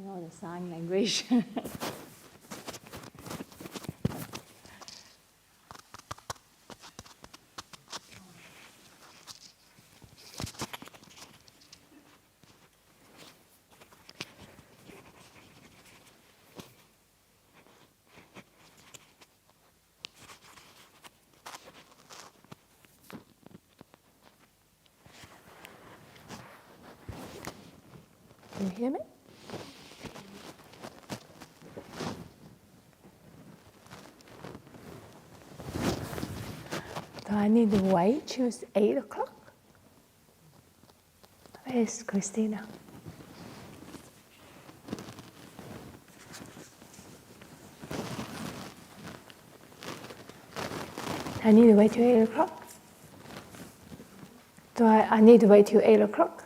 The sign language. Can you hear me? Do I need to wait till 8 o'clock? Where is Christina? I need to wait till 8 o'clock? Do I need to wait till 8 o'clock?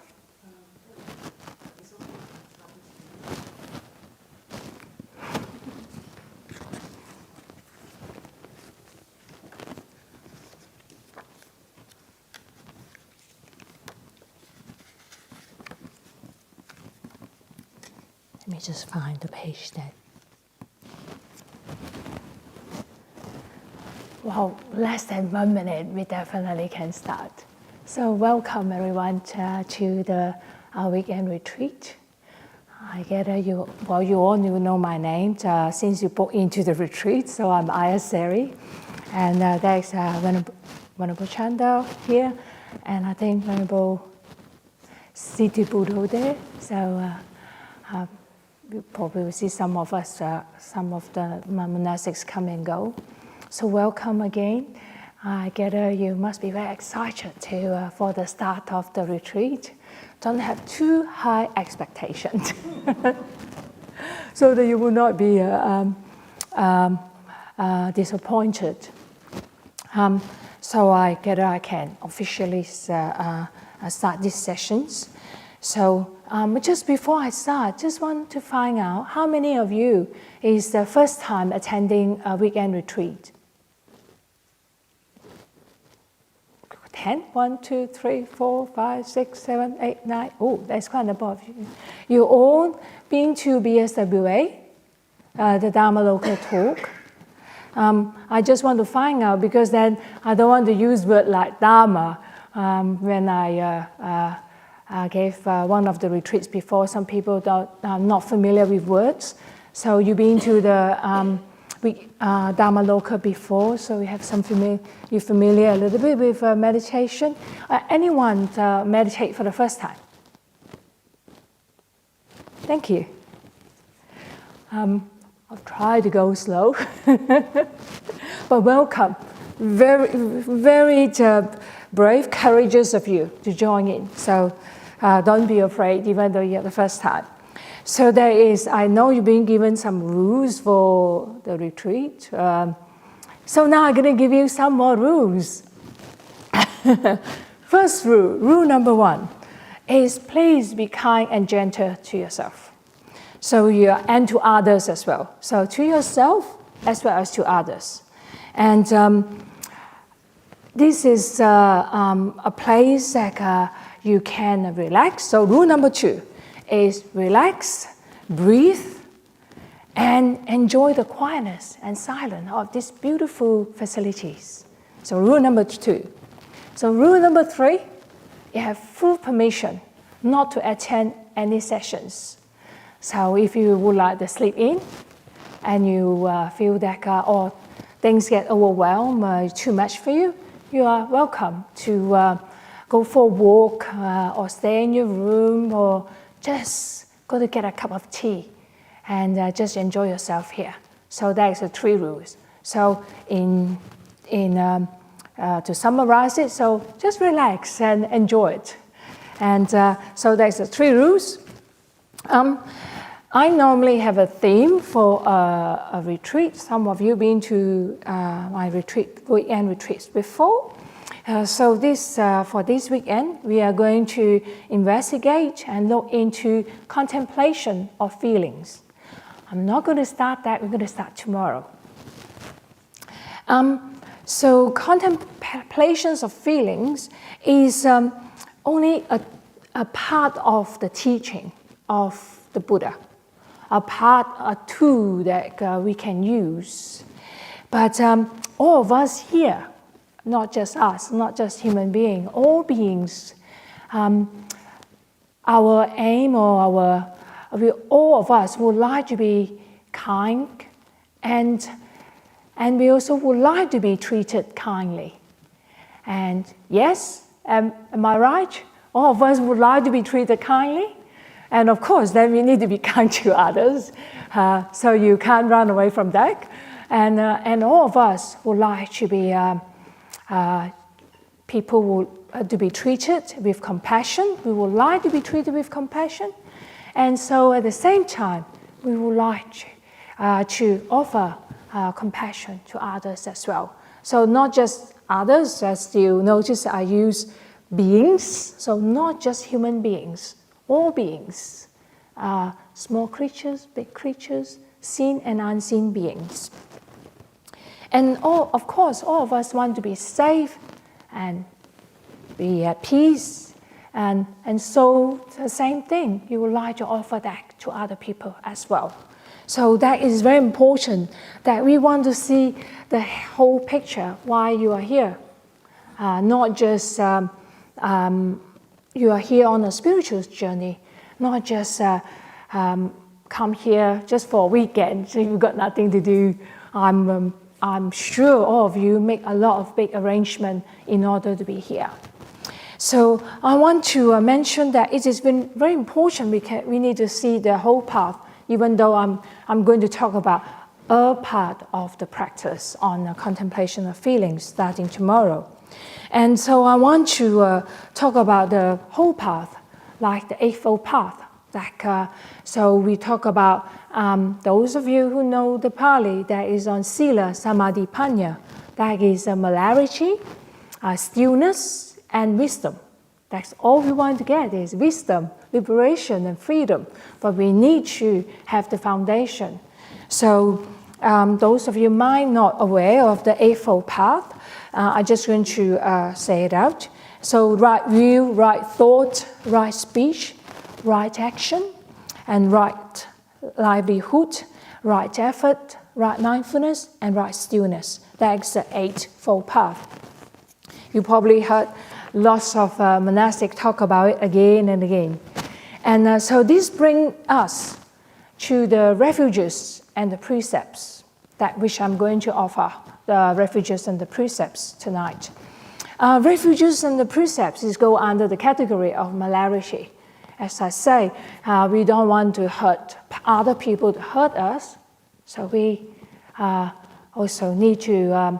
Let me just find the page then. Well, less than 1 minute, we definitely can start. So welcome everyone to the weekend retreat. I get you all know my name since you booked into the retreat. So I'm Ayya Seri, and there's Venerable Chanda here, and I think Venerable City Buddha there. So you probably will see some of us, some of the monastics come and go. So welcome again. I gather you must be very excited for the start of the retreat. Don't have too high expectations, so that you will not be disappointed. So I gather I can officially start these sessions. So just before I start, just want to find out how many of you is the first time attending a weekend retreat? 10? 1, 2, 3, 4, 5, 6, 7, 8, 9. Oh, that's quite a number of you. You all been to BSWA, the Dharma local talk. I just want to find out, because then I don't want to use word like Dharma when I gave one of the retreats before. Some people are not familiar with words. So you've been to the Dharma Loka before, so you have some you're familiar a little bit with meditation. Anyone meditate for the first time? Thank you. I'll try to go slow, but welcome. Very, very brave, courageous of you to join in. So don't be afraid, even though you're the first time. So there is, I know you've been given some rules for the retreat. So now I'm going to give you some more rules. First rule number 1, is please be kind and gentle to yourself. So and to others as well. So to yourself as well as to others. And this is a place that you can relax. So rule number 2 is relax, breathe, and enjoy the quietness and silence of these beautiful facilities. So rule number 2. So rule number 3, you have full permission not to attend any sessions. So if you would like to sleep in and you feel that or things get overwhelmed, too much for you, you are welcome to go for a walk or stay in your room, or just go to get a cup of tea and just enjoy yourself here. So that's the 3 rules. So to summarize it, so just relax and enjoy it. And so that's the 3 rules. I normally have a theme for a retreat. Some of you have been to my weekend retreats before. So for this weekend, we are going to investigate and look into contemplation of feelings. I'm not going to start that. We're going to start tomorrow. So contemplations of feelings is only a part of the teaching of the Buddha. a tool that we can use. But all of us here, not just us, not just human beings, all beings, our aim or all of us would like to be kind, and we also would like to be treated kindly. And yes, am I right? All of us would like to be treated kindly. And of course, then we need to be kind to others. So you can't run away from that. And all of us would like to be to be treated with compassion. We would like to be treated with compassion. And so at the same time, we would like to offer compassion to others as well. So not just others, as you notice, I use beings. So not just human beings, all beings, small creatures, big creatures, seen and unseen beings. And of course, all of us want to be safe and be at peace. And so the same thing, you would like to offer that to other people as well. So that is very important, that we want to see the whole picture, why you are here. Not just you are here on a spiritual journey, not just come here just for a weekend, so you've got nothing to do. I'm sure all of you make a lot of big arrangements in order to be here. So I want to mention that it has been very important. We need to see the whole path, even though I'm going to talk about a part of the practice on contemplation of feelings starting tomorrow. And so I want to talk about the whole path, like the Eightfold Path. So we talk about those of you who know the Pali, that is on Sila, Samadhi, Panya. That is molarity, stillness, and wisdom. That's all we want to get is wisdom, liberation, and freedom. But we need to have the foundation. So those of you might not aware of the Eightfold Path, I'm just going to say it out. So right view, right thought, right speech, right action, and right livelihood, right effort, right mindfulness, and right stillness. That's the Eightfold Path. You probably heard lots of monastics talk about it again and again. And so this brings us to the refuges and the precepts, that which I'm going to offer, the refuges and the precepts tonight. Refuges and the precepts go under the category of molarity. As I say, we don't want to hurt other people to hurt us, so we also need to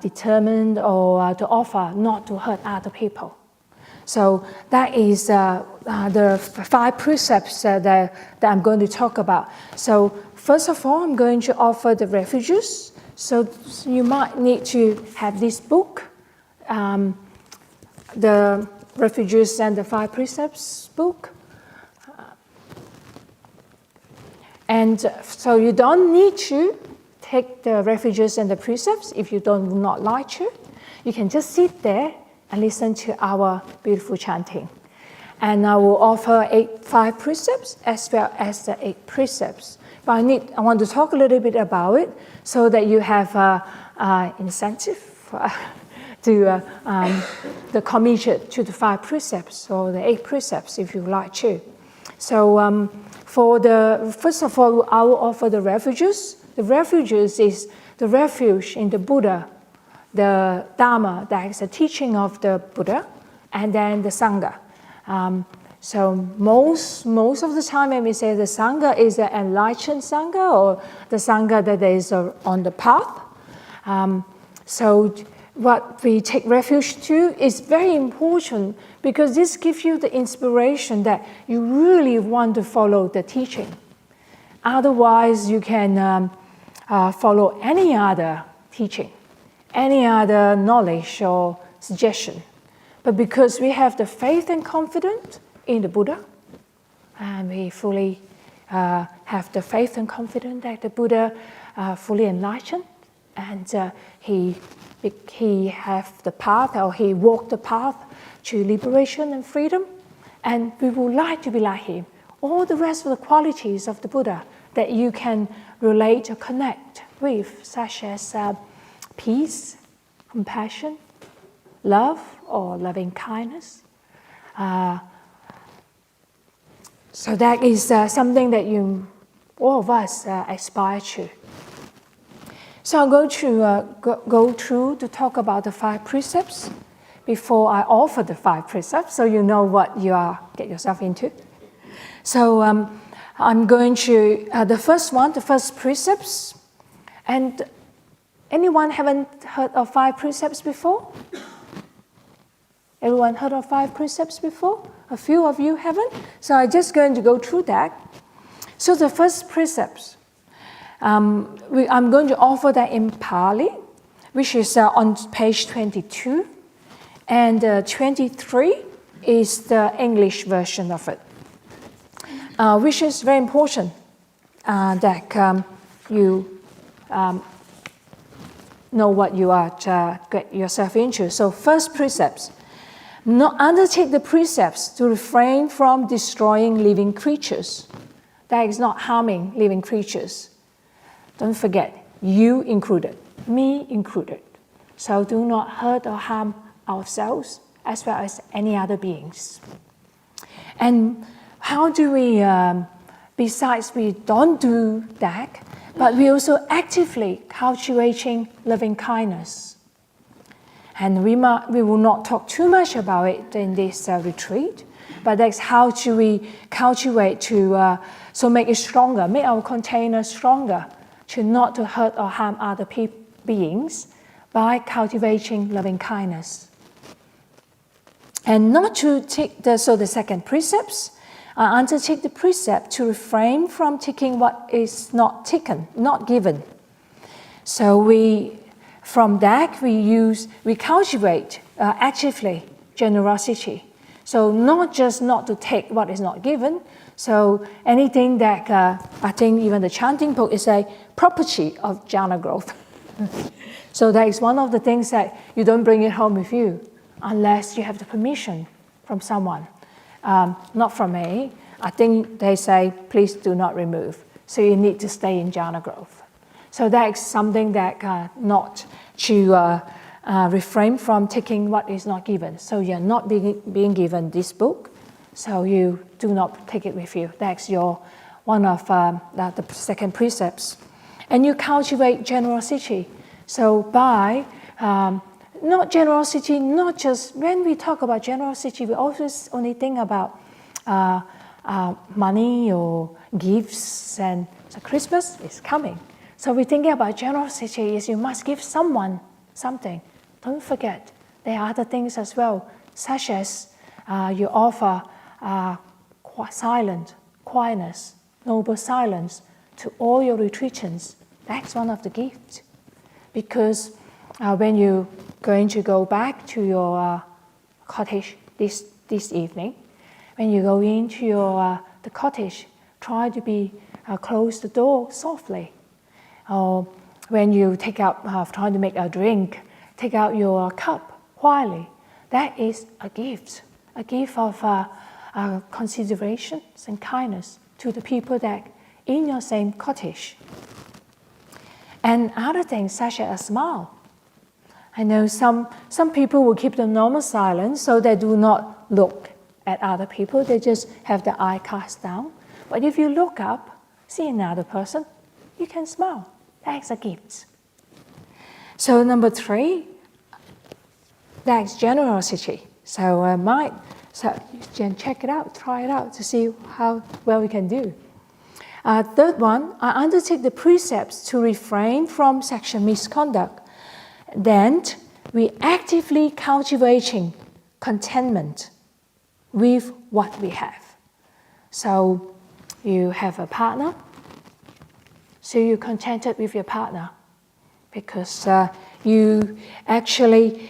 determine or to offer not to hurt other people. So that is the 5 precepts that I'm going to talk about. So first of all, I'm going to offer the refuges. So you might need to have this book, the Refuges and the 5 Precepts book. And so you don't need to take the Refuges and the Precepts if you do not like to. You can just sit there and listen to our beautiful chanting. And I will offer 5 precepts as well as the 8 precepts. But I want to talk a little bit about it so that you have incentive to the committed to the 5 precepts or the 8 precepts if you like to. So first of all, I will offer the refuges. The refuges is the refuge in the Buddha, the Dharma, that is the teaching of the Buddha, and then the Sangha. So most of the time when we say the Sangha is an enlightened Sangha or the Sangha that is on the path. So what we take refuge to is very important because this gives you the inspiration that you really want to follow the teaching. Otherwise, you can follow any other teaching, any other knowledge or suggestion. But because we have the faith and confidence in the Buddha, and we fully have the faith and confidence that the Buddha fully enlightened, and he have the path, or he walked the path to liberation and freedom, and we would like to be like him. all the rest of the qualities of the Buddha that you can relate or connect with, such as peace, compassion, love or loving kindness. So that is something that all of us aspire to. So I'm going to go through to talk about the 5 precepts before I offer the 5 precepts, so you know what you get yourself into. So I'm going to, the first precepts, and anyone haven't heard of 5 precepts before? Everyone heard of 5 precepts before? A few of you haven't? So I'm just going to go through that. So the first precepts, I'm going to offer that in Pali, which is on page 22, and 23 is the English version of it, which is very important that you know what you are to get yourself into. So first precepts, undertake the precepts to refrain from destroying living creatures. That is not harming living creatures. Don't forget, you included, me included. So do not hurt or harm ourselves as well as any other beings. And how do we, besides we don't do that, but we also actively cultivating loving kindness. And we will not talk too much about it in this retreat, but that's how do we cultivate to so make it stronger, make our container stronger, to not to hurt or harm other beings by cultivating loving kindness. And not to take the second precepts, undertake the precept to refrain from taking what is not taken, not given. So from that we cultivate actively generosity. So not just not to take what is not given. So anything that I think even the chanting book is a property of jhana growth. So that is one of the things that you don't bring it home with you unless you have the permission from someone. Not from me. I think they say, please do not remove. So you need to stay in jhana growth. So that is something that not to refrain from taking what is not given. So you're not being given this book, so you do not take it with you. That's one of the second precepts. And you cultivate generosity. So by not generosity, not just when we talk about generosity, we always only think about money or gifts, and so Christmas is coming. So we're thinking about generosity is you must give someone something. Don't forget, there are other things as well, such as you offer silence, quietness, noble silence to all your retreatants. That's one of the gifts. Because when you're going to go back to your cottage this evening, when you go into the cottage, try to close the door softly. Or when you take out, trying to make a drink, take out your cup quietly. That is a gift of considerations and kindness to the people that in your same cottage. And other things such as a smile. I know some people will keep the normal silence, so they do not look at other people. They just have the eye cast down. But if you look up, see another person, you can smile. That's a gift. So number 3, that's generosity. So you can check it out, try it out to see how well we can do. Third one, I undertake the precepts to refrain from sexual misconduct. Then we actively cultivating contentment with what we have. So you have a partner, so you're contented with your partner because you actually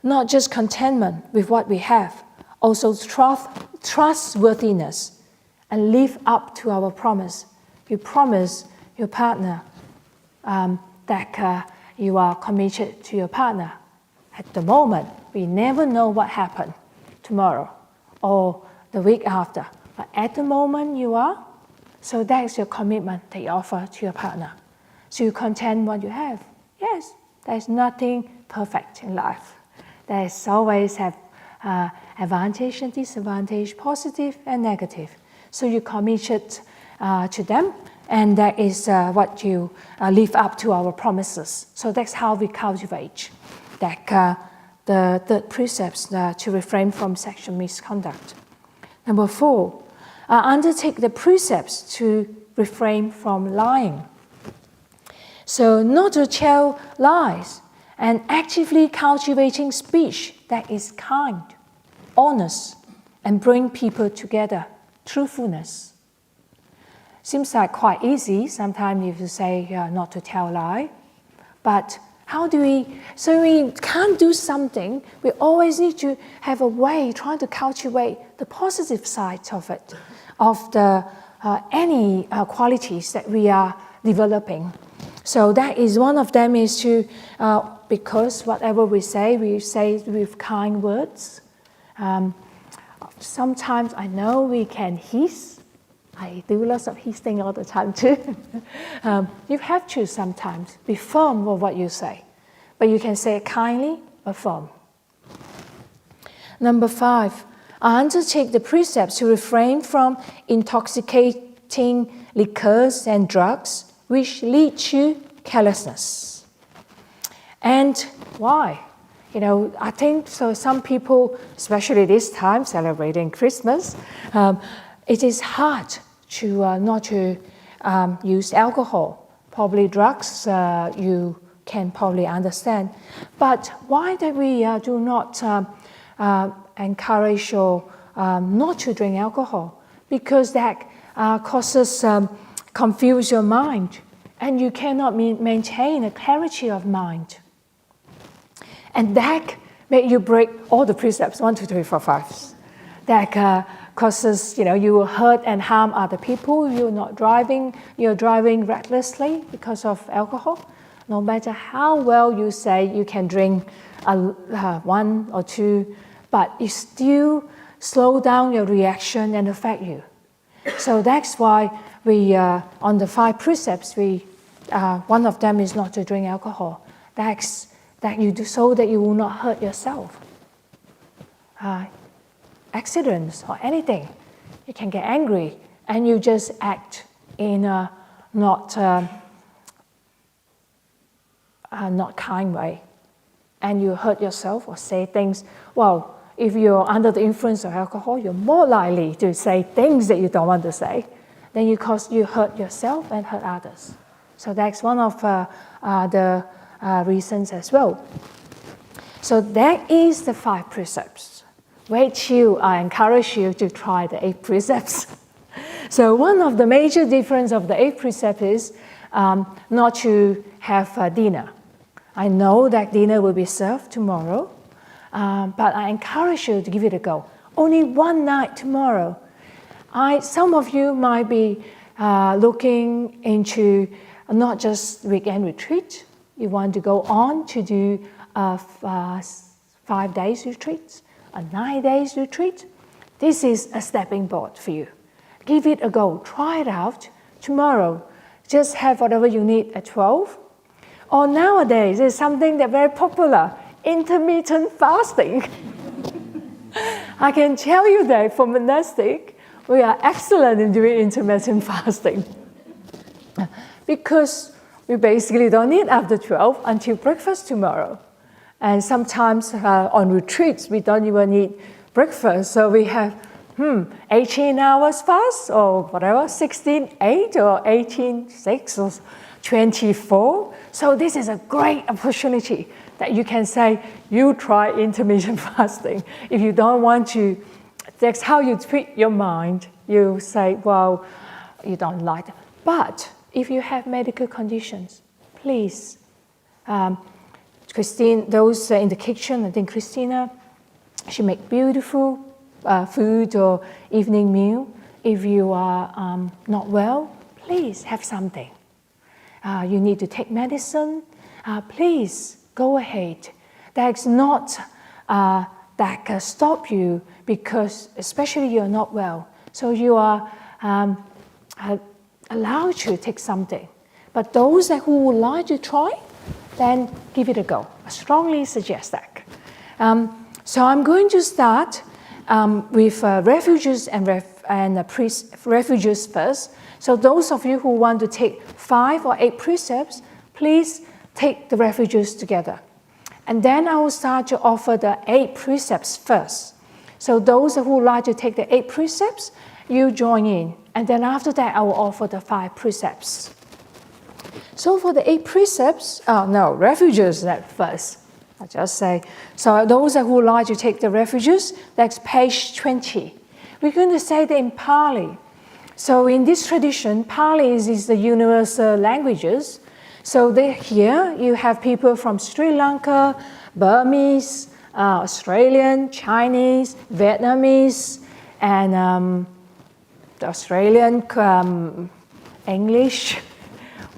not just contentment with what we have, also trustworthiness, and live up to our promise. You promise your partner that you are committed to your partner. At the moment, we never know what happened tomorrow or the week after. But at the moment you are, so that's your commitment that you offer to your partner. So you content what you have. Yes, there's nothing perfect in life. There's always have advantage and disadvantage, positive and negative. So you commit it to them, and that is what you live up to our promises. So that's how we cultivate that the third precepts to refrain from sexual misconduct. Number 4, undertake the precepts to refrain from lying. So not to tell lies, and actively cultivating speech that is kind, honest, and bring people together. Truthfulness. Seems like quite easy sometimes if you say not to tell lie, but how do we, so we can't do something, we always need to have a way trying to cultivate the positive side of it, of the any qualities that we are developing. So that is one of them is to, because whatever we say with kind words. Sometimes I know we can hiss. I do lots of hissing all the time too. You have to sometimes be firm with what you say, but you can say it kindly but firm. Number 5, undertake the precepts to refrain from intoxicating liquors and drugs which lead to carelessness. And why? I think so some people, especially this time, celebrating Christmas, it is hard to not to use alcohol. Probably drugs you can probably understand. But why that we do not encourage or not to drink alcohol? Because that causes confuse your mind, and you cannot maintain a clarity of mind. And that make you break all the precepts, 1, 2, 3, 4, 5. That causes, you will hurt and harm other people. You're driving recklessly because of alcohol. No matter how well you say you can drink 1 or 2, but it still slow down your reaction and affect you. So that's why we, on the 5 precepts, one of them is not to drink alcohol. That's that you do so that you will not hurt yourself. Accidents or anything, you can get angry and you just act in a not kind way, and you hurt yourself or say things. Well, if you're under the influence of alcohol, you're more likely to say things that you don't want to say. Then you hurt yourself and hurt others. So that's one of the reasons as well. So that is the 5 precepts. Wait till I encourage you to try the 8 precepts. So one of the major difference of the 8 precepts is not to have dinner. I know that dinner will be served tomorrow, but I encourage you to give it a go. Only one night tomorrow. Some of you might be looking into not just weekend retreat. You want to go on to do a 5 days retreat, a 9 days retreat. This is a stepping board for you. Give it a go. Try it out tomorrow. Just have whatever you need at 12. Or nowadays, there's something that's very popular, intermittent fasting. I can tell you that for monastic, we are excellent in doing intermittent fasting. Because we basically don't eat after 12 until breakfast tomorrow. And sometimes on retreats, we don't even eat breakfast. So we have 18 hours fast or whatever, 16-8 or 18-6 or 24. So this is a great opportunity that you can say, you try intermittent fasting. If you don't want to, that's how you treat your mind. You say, well, you don't like it. But if you have medical conditions, please, Christine, those in the kitchen, I think Christina, she make beautiful food or evening meal. If you are not well, please have something. You need to take medicine, please go ahead. That's not that stop you because especially you're not well. So you are allowed to take something. But those who would like to try, then give it a go. I strongly suggest that. So I'm going to start with refuges and refuges first. So those of you who want to take 5 or 8 precepts, please take the refuges together. And then I will start to offer the 8 precepts first. So those who would like to take the 8 precepts, you join in. And then after that, I will offer the 5 precepts. So for the 8 precepts, refuges at first. I just say, so those who would like to take the refuges, that's page 20. We're going to say that in Pali. So in this tradition, Pali is the universal languages. So here you have people from Sri Lanka, Burmese, Australian, Chinese, Vietnamese, and the Australian, English.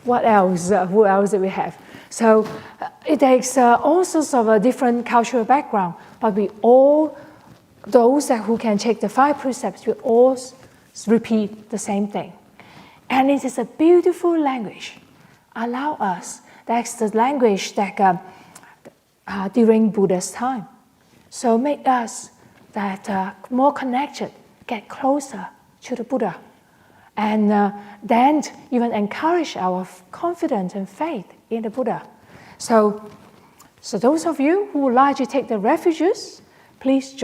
What else? Who else do we have? So it takes all sorts of different cultural background, but we all, those who can take the 5 precepts, we all repeat the same thing. And it is a beautiful language. Allow us, that's the language that during Buddha's time. So make us that more connected, get closer to the Buddha. And then even encourage our confidence and faith in the Buddha. So those of you who would like to take the refuges, please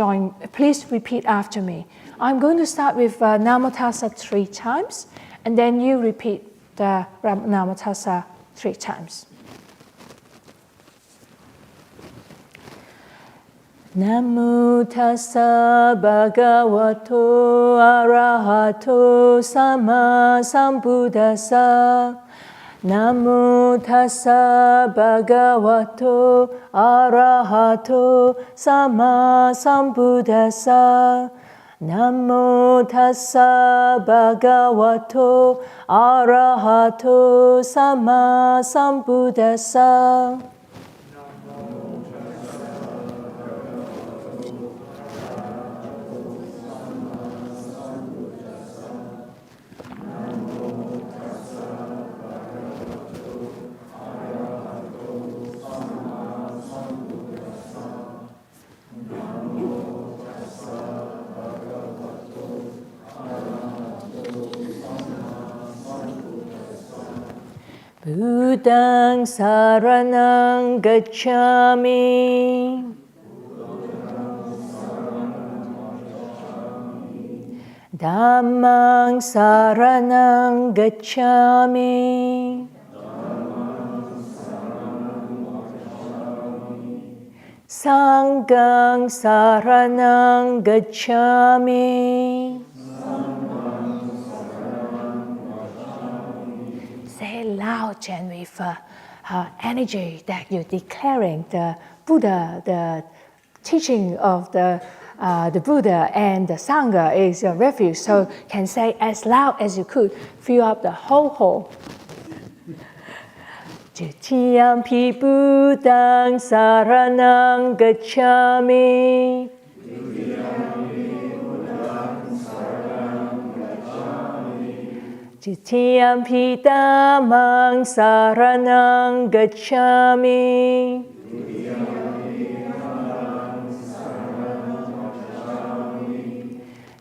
repeat after me. I'm going to start with Namo Tassa 3 times, and then you repeat the Namo Tassa 3 times. Namo tassa bhagavato arahato sama sambuddhassa. Namo tassa bhagavato arahato sama sambuddhassa. Namo tassa bhagavato arahato sama sambuddhassa. Buddhaṃ saraṇaṃ gacchāmi. Dhammaṃ saraṇaṃ gacchāmi. Sanghaṃ saraṇaṃ gacchāmi. Say loud and with energy that you're declaring the Buddha, the teaching of the Buddha and the Sangha is your refuge. So can say as loud as you could, fill up the whole hall. Titiyampi Buddhaṃ saraṇaṃ gacchāmi. Titiyampi Dhammaṃ saraṇaṃ gacchāmi.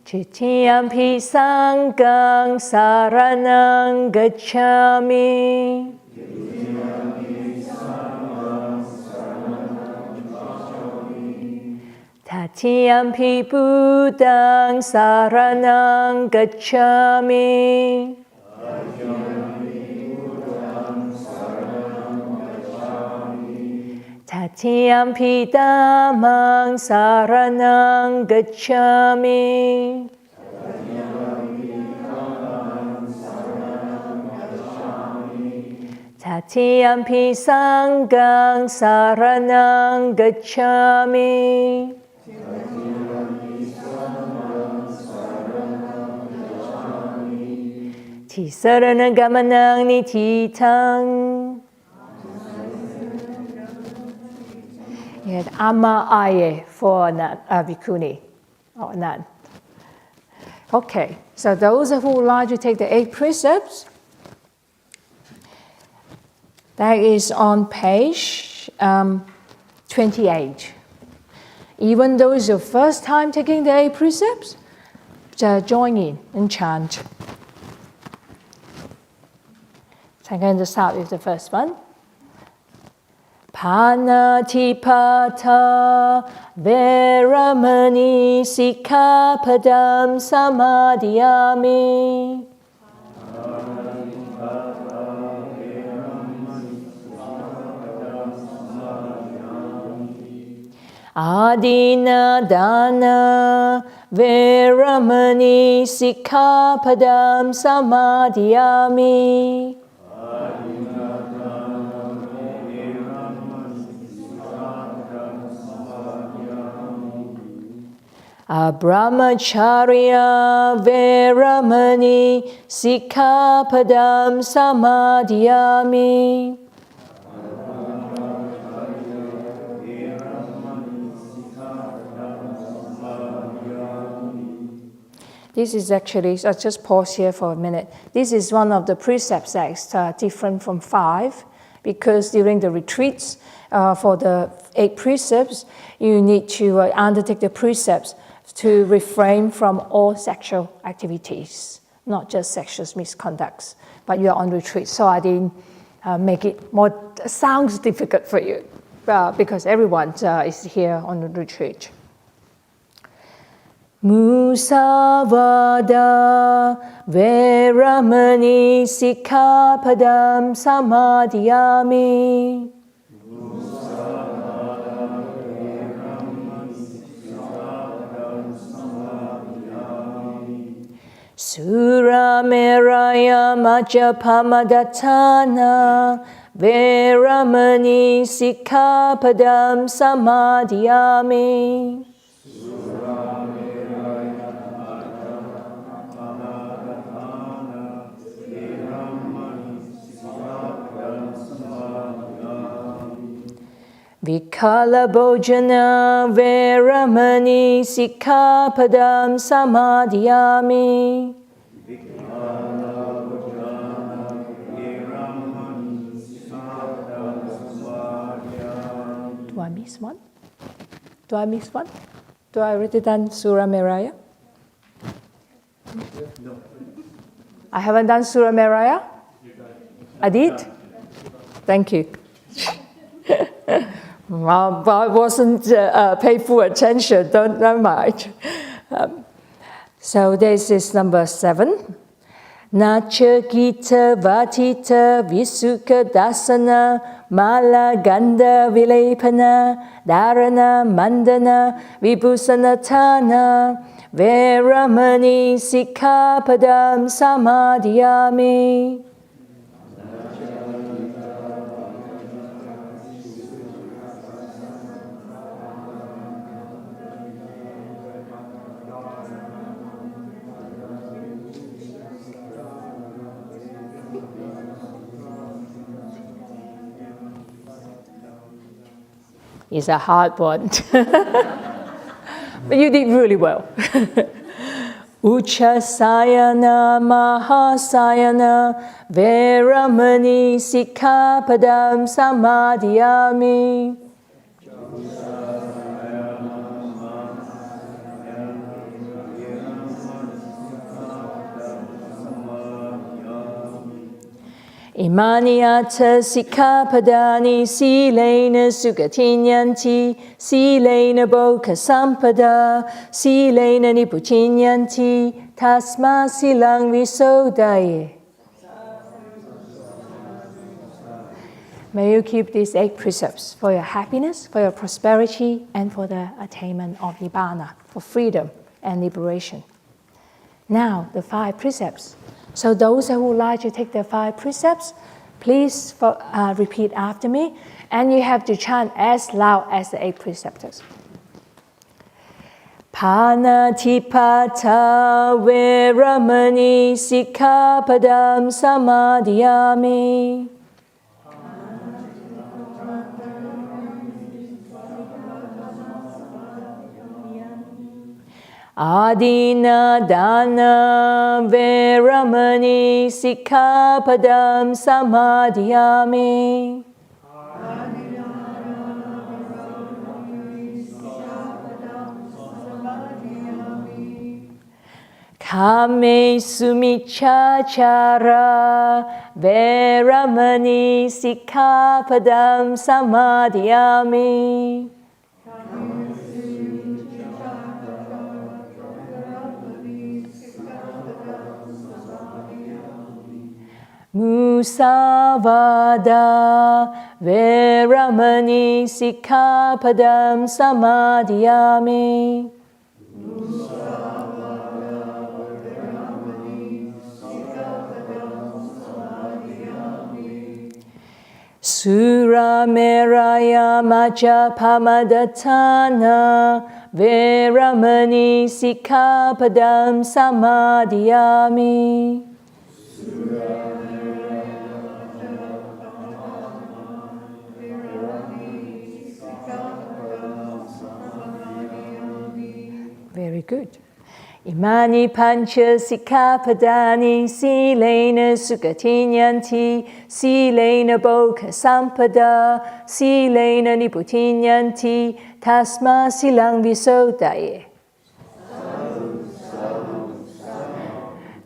Titiyampi Sanghaṃ saraṇaṃ gacchāmi. Tatiyampi Buddhaṃ saraṇaṃ gacchāmi. Tatiyampi Dhammaṃ saraṇaṃ gacchāmi. Tatiyampi Sanghaṃ saraṇaṃ gacchāmi. Tisarana gamanang nititaṃ. You had Amma Aye for Bhikkhuni or nun. Okay, so those who would like to take the 8 precepts, that is on page 28. Even though it's your first time taking the 8 precepts, join in and chant. So I'm going to start with the first one. Panatipata Veramani Sikkhapadam Samadhiyami. Adina Dana Veramani Sikkhapadam Samadhiyami. Brahmacharya Veramani Sikkhapadam Samadhiyami. This is actually, I'll just pause here for a minute. This is one of the precepts that's different from 5, because during the retreats for the 8 precepts, you need to undertake the precepts to refrain from all sexual activities, not just sexual misconducts, but you are on retreat. So I didn't make it more, sounds difficult for you, because everyone is here on the retreat. Musavada Veramani Sikkhapadam Samadhiyami. Surameraya Majapamadatana Veramani Sikkhapadam Samadhiyami. Vikala Bhojana Veramani Sikkhapadam Samadhiyami. Do I miss one? Do I miss one? Do I already done Surah Meraya? No. I haven't done Surah Meraya? I did? Thank you. Well, I wasn't pay full attention, don't mind. So this is number 7. Nacha Gita Vatita Visuka Dasana Mala Ganda Vilepana Dharana Mandana Vibhusanatana Veramani Sikkhapadam Samadhiyami. It's a hard one. But you did really well. Uchasayana Mahasayana Veramani Sikkhapadam Samadhiyami. Imaniata Sikkhapadani Silena Sugatinyanti Silena Bhoka Sampada Silena Nipuchinyanti Tasma Silang Visodaye. May you keep these 8 precepts for your happiness, for your prosperity, and for the attainment of Nibbana, for freedom and liberation. Now, the 5 precepts. So those who would like to take the 5 precepts, please repeat after me, and you have to chant as loud as the 8 preceptors. Panatipata Veramani Sikkhapadam Samadhiyami. Adina dana veramani sikkhapadam samadhiyami. Kame sumichachara veramani sikkhapadam samadhiyami. Musavada veramani sikkhapadam samadhiyami. Sura meraya majapamadhatana veramani sikkhapadam samadhiyami. Very good. Imani pancha sikkhapadani silena sukatinyanti silena bhoga sampada silena niputinyanti tasma silang visodaye.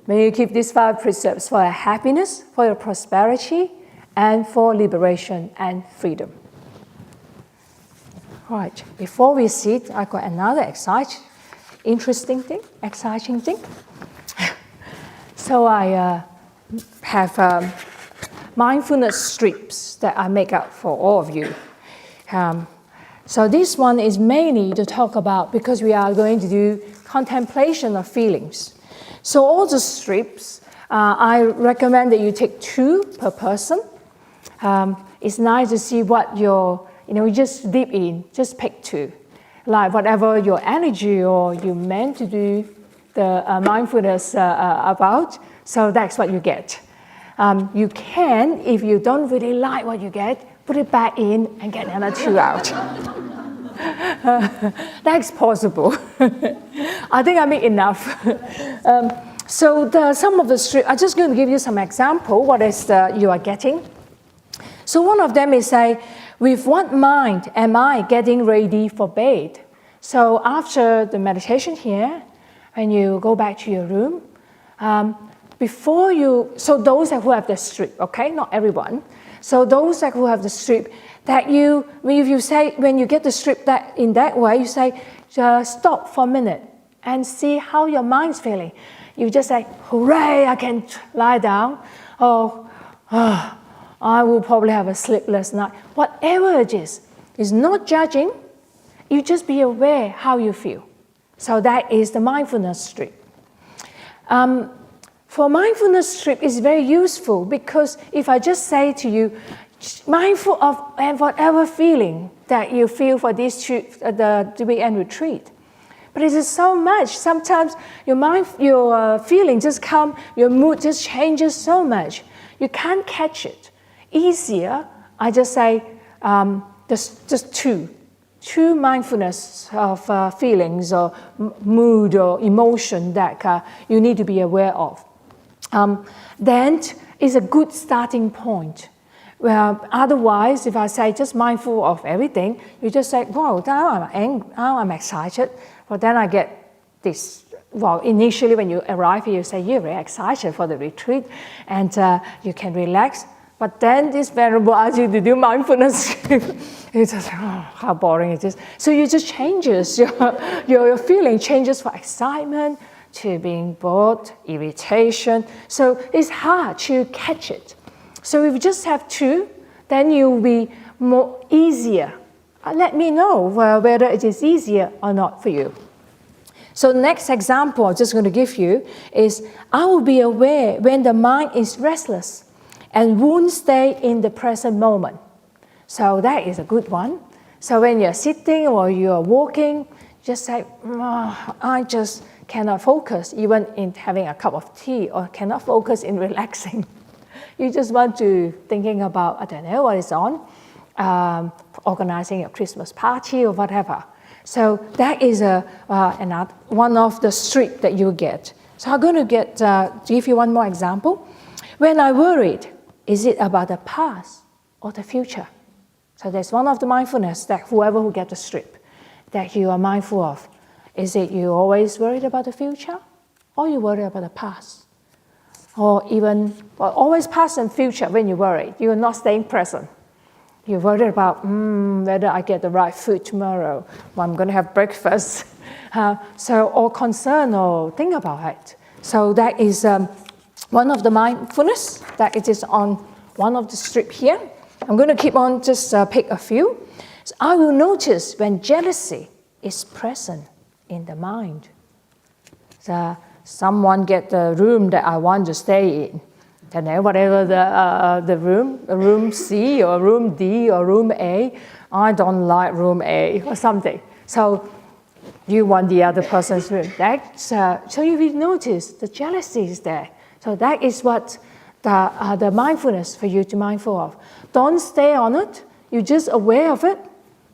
May you keep these 5 precepts for your happiness, for your prosperity, and for liberation and freedom. Right, before we sit, I got another exciting thing. So I have mindfulness strips that I make up for all of you. So this one is mainly to talk about, because we are going to do contemplation of feelings. So all the strips, I recommend that you take 2 per person. It's nice to see what you just dip in, just pick 2. Like whatever your energy or you meant to do the mindfulness about, so that's what you get. You can, if you don't really like what you get, put it back in and get another 2 out. That's possible. I think I made enough. So some of the strips, I'm just going to give you some example, what is you are getting. So one of them is say, with what mind am I getting ready for bed? So after the meditation here, when you go back to your room, so those who have the strip, okay, not everyone. So those who have the strip, that when you get the strip in that way, you say, stop for a minute and see how your mind's feeling. You just say, hooray, I can lie down. I will probably have a sleepless night. Whatever it is not judging. You just be aware how you feel. So that is the mindfulness strip. For mindfulness strip is very useful, because if I just say to you, mindful of whatever feeling that you feel for this the weekend retreat. But it is so much. Sometimes your feeling just come, your mood just changes so much. You can't catch it. Easier, I just say just 2 mindfulness of feelings or mood or emotion that you need to be aware of. Then is a good starting point. Well, otherwise, if I say just mindful of everything, you just say, wow, now I'm excited. Well, then I get this. Well, initially when you arrive here, you say you're very excited for the retreat and you can relax. But then this variable asks you to do mindfulness. It's just, how boring it is. So you just changes, your feeling changes from excitement to being bored, irritation. So it's hard to catch it. So if you just have 2, then you'll be more easier. Let me know whether it is easier or not for you. So the next example I'm just going to give you is, I will be aware when the mind is restless and won't stay in the present moment. So that is a good one. So when you're sitting or you're walking, just say, I just cannot focus, even in having a cup of tea, or cannot focus in relaxing. You just want to thinking about, I don't know what is on, organizing a Christmas party or whatever. So that is another one of the streak that you get. So I'm going to give you one more example. When I worried, is it about the past or the future? So there's one of the mindfulness that whoever who gets the strip that you are mindful of. Is it you always worried about the future, or you worry about the past? Or even, well, always past and future when you worry. You're not staying present. You're worried about whether I get the right food tomorrow, or I'm going to have breakfast. Or concern or think about it. So that is one of the mindfulness that it is on one of the strip here. I'm going to keep on just pick a few. So I will notice when jealousy is present in the mind. So someone get the room that I want to stay in. And whatever the room C or room D or room A, I don't like room A or something. So you want the other person's room. So you will notice the jealousy is there. So that is what the mindfulness for you to mindful of. Don't stay on it. You're just aware of it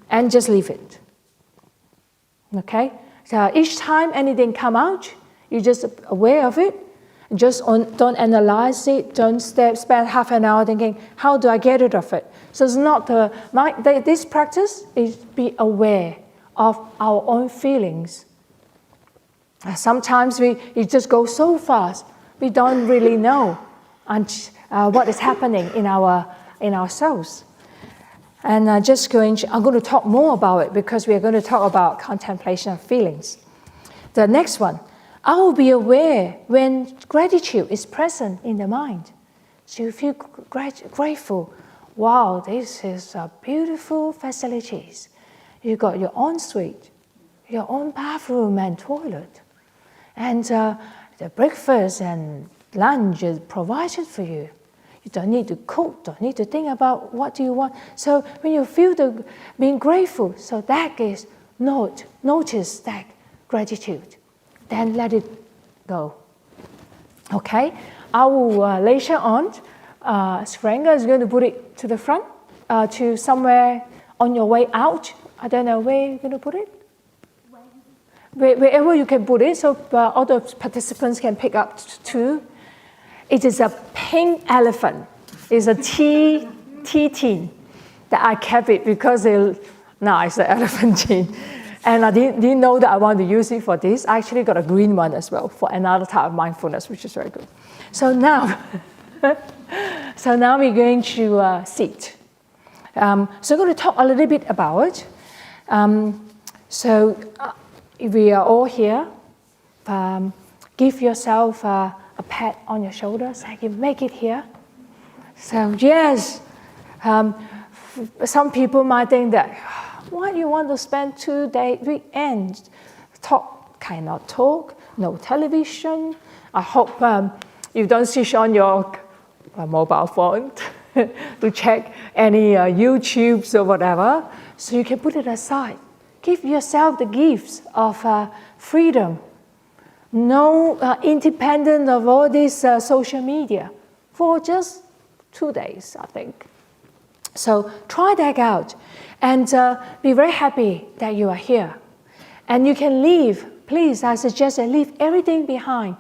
and just leave it. Okay? So each time anything come out, you're just aware of it. Just don't analyze it. Don't spend half an hour thinking, how do I get rid of it? So it's not this practice is be aware of our own feelings. Sometimes it just goes so fast, we don't really know what is happening in ourselves. And I'm going to talk more about it because we are going to talk about contemplation of feelings. The next one, I will be aware when gratitude is present in the mind. So you feel grateful. Wow, this is beautiful facilities. You got your own suite, your own bathroom and toilet. And the breakfast and lunch is provided for you. You don't need to cook, don't need to think about what do you want. So when you feel being grateful, so that is notice that gratitude. Then let it go. Okay? I will later on, Sranga is going to put it to the front, to somewhere on your way out. I don't know where you're going to put it. Wherever you can put it, so other participants can pick up too. It is a pink elephant. It's a tea tin that I kept it because now it's the elephant tin. And I didn't know that I want to use it for this. I actually got a green one as well for another type of mindfulness, which is very good. So now we're going to sit. So I'm going to talk a little bit about it. We are all here. Give yourself a pat on your shoulder, so you make it here. So yes, some people might think that, why do you want to spend 2-day weekend? Cannot talk, no television. I hope you don't switch on your mobile phone to check any YouTubes or whatever. So you can put it aside. Give yourself the gifts of freedom. No independent of all this social media for just 2 days, I think. So try that out and be very happy that you are here. And you can leave, please, I suggest that leave everything behind.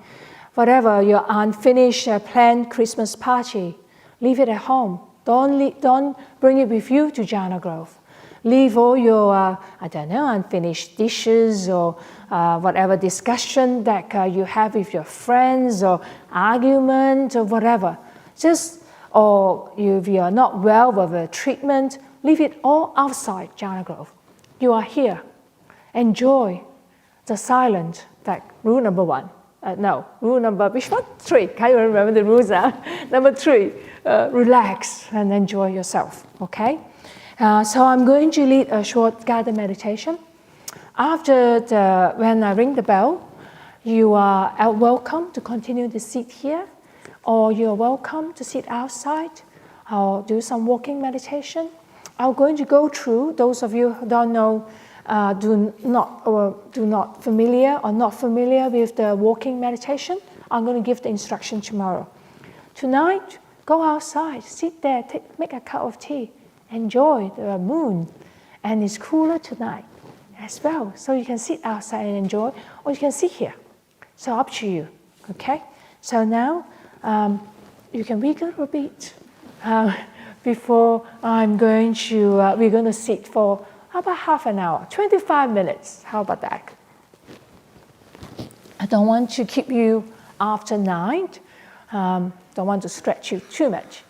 Whatever your unfinished planned Christmas party, leave it at home. Don't bring it with you to Jhana Grove. Leave all your, unfinished dishes or whatever discussion that you have with your friends or argument or whatever. Or if you are not well with a treatment, leave it all outside Jhana Grove. You are here. Enjoy the silence, rule number 1. Rule number, which one? 3. Can't you remember the rules? Number 3, relax and enjoy yourself, okay? So I'm going to lead a short guided meditation. After when I ring the bell, you are welcome to continue to sit here, or you're welcome to sit outside or do some walking meditation. I'm going to go through, those of you who don't know, not familiar with the walking meditation, I'm going to give the instruction tomorrow. Tonight, go outside, sit there, make a cup of tea. Enjoy the moon, and it's cooler tonight. as well. So you can sit outside and enjoy, or you can sit here. So up to you, okay? So now you can wiggle a bit before we're going to sit for about half an hour, 25 minutes. How about that? I don't want to keep you after 9. Don't want to stretch you too much.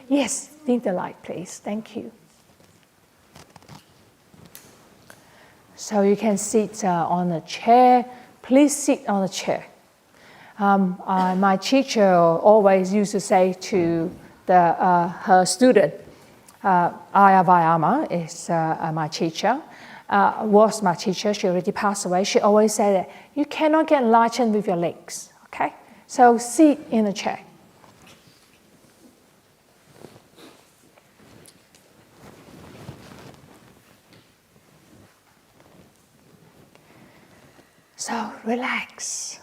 Yes, dim the light, please. Thank you. So you can sit on a chair. Please sit on a chair. My teacher always used to say to her student, Ayya Vayama is my teacher, was my teacher. She already passed away. She always said that you cannot get enlightened with your legs. Okay, so sit in a chair. So relax.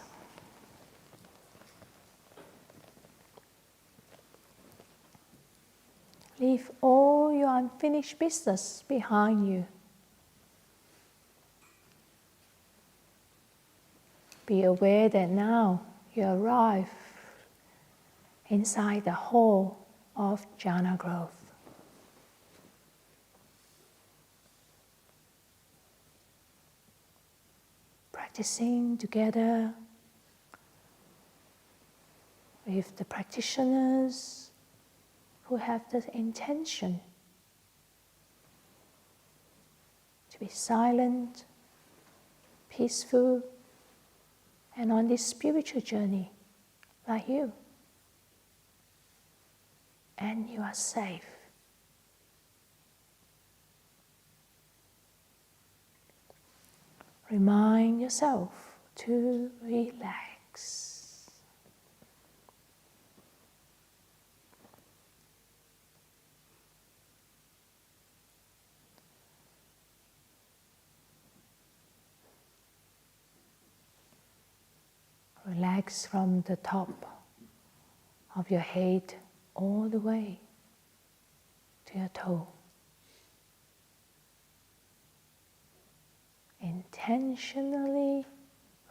Leave all your unfinished business behind you. Be aware that now you arrive inside the hall of Jhana growth. Practicing together with the practitioners who have the intention to be silent, peaceful, and on this spiritual journey like you. And you are safe. Remind yourself to relax. Relax from the top of your head all the way to your toe. Intentionally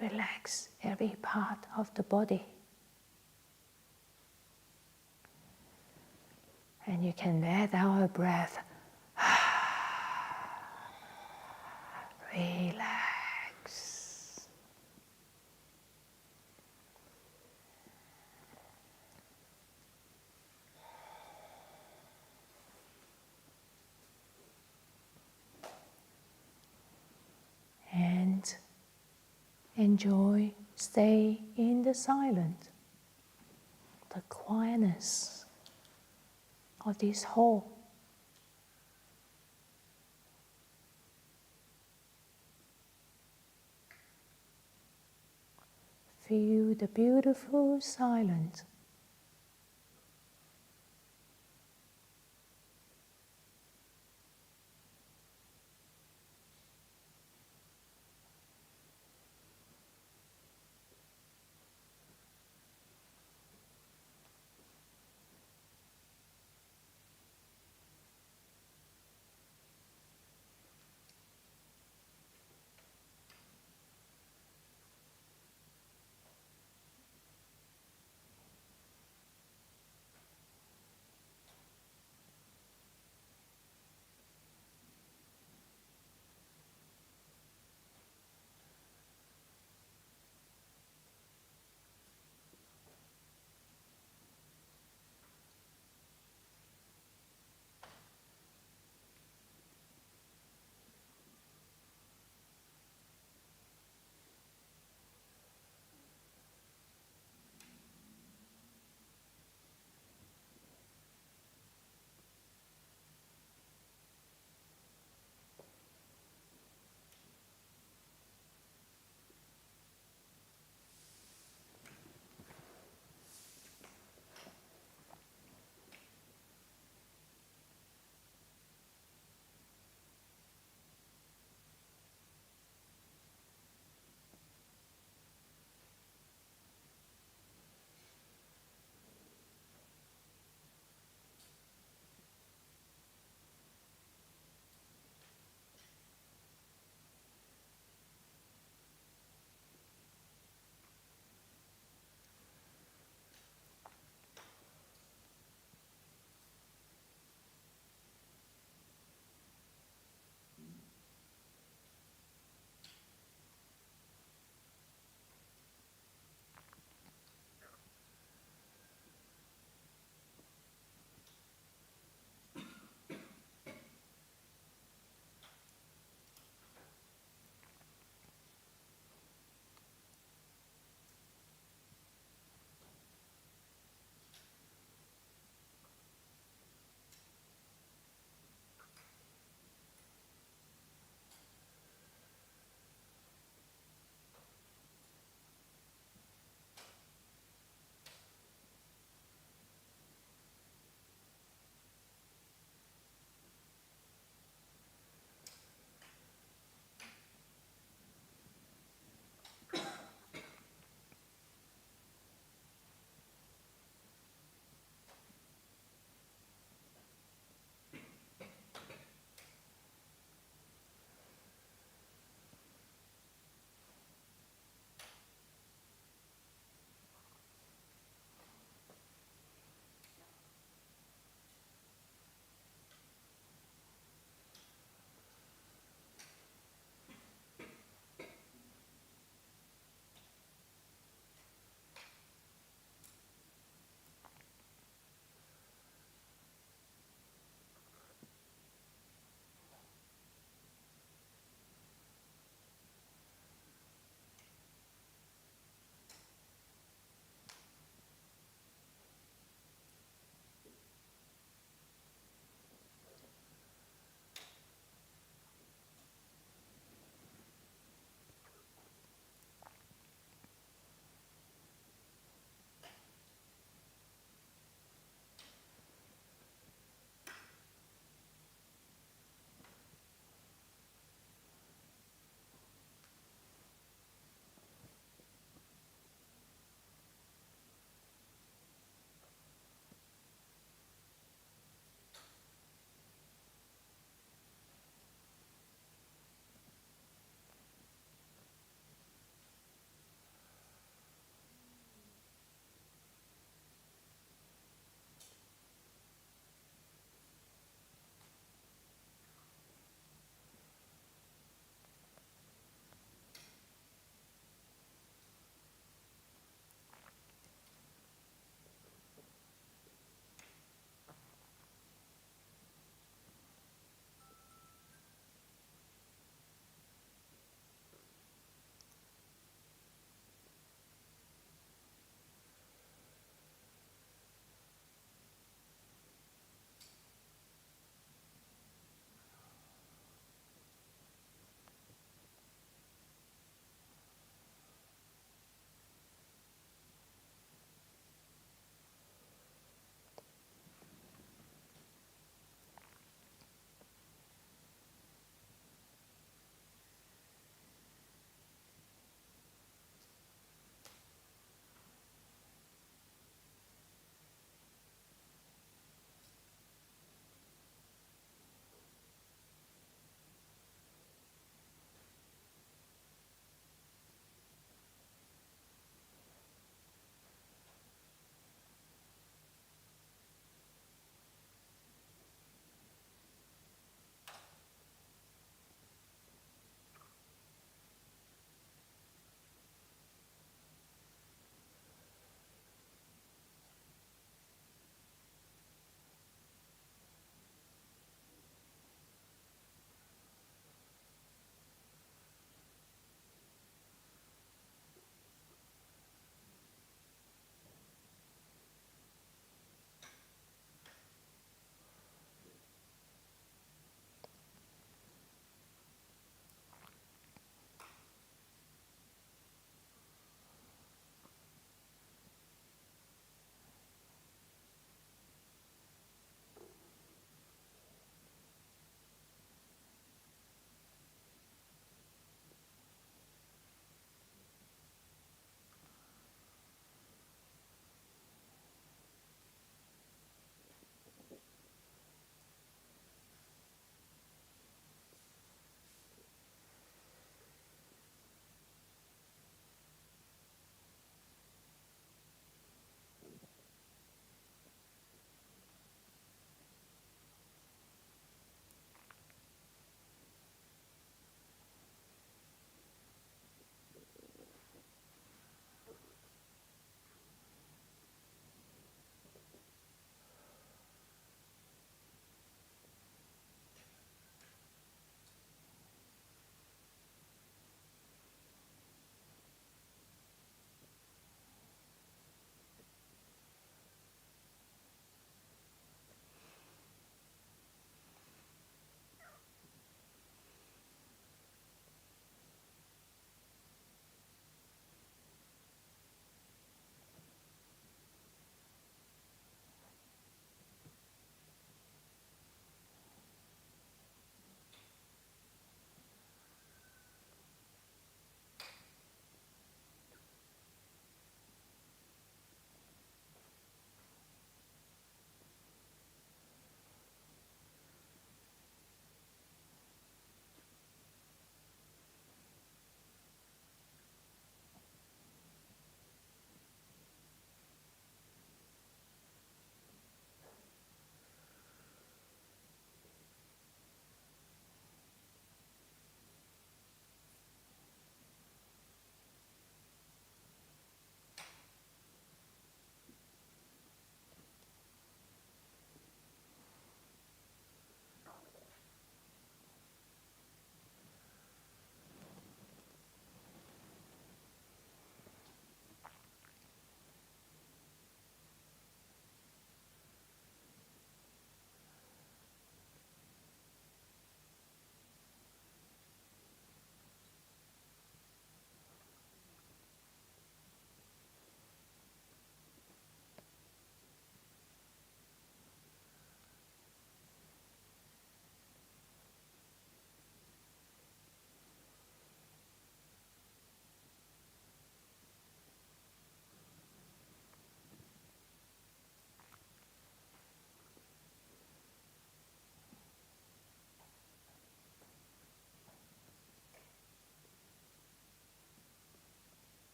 relax every part of the body. And you can let out a breath. Relax. And enjoy, stay in the silence, the quietness of this hall. Feel the beautiful silence.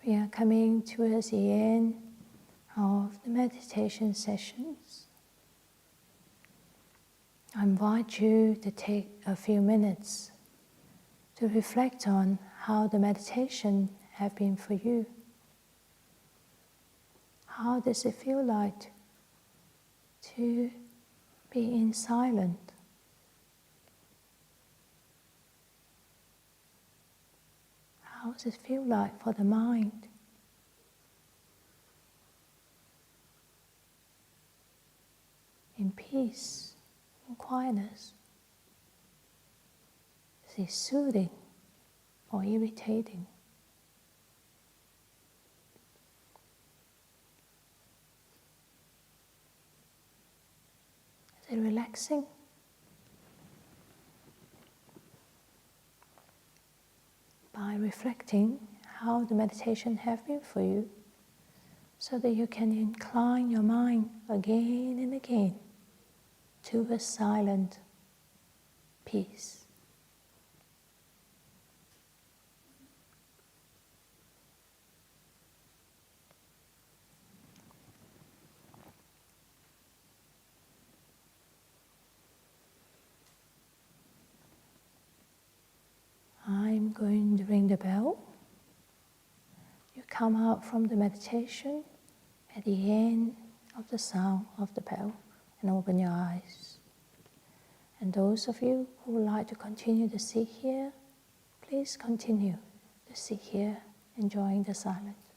We are coming towards the end of the meditation sessions. I invite you to take a few minutes to reflect on how the meditation have been for you. How does it feel like to be in silence? How does it feel like for the mind? In peace, in quietness. Is it soothing or irritating? Is it relaxing? By reflecting how the meditation have been for you, so that you can incline your mind again and again to a silent peace. I'm going to ring the bell. You come out from the meditation at the end of the sound of the bell and open your eyes. And those of you who would like to continue to sit here, please continue to sit here, enjoying the silence.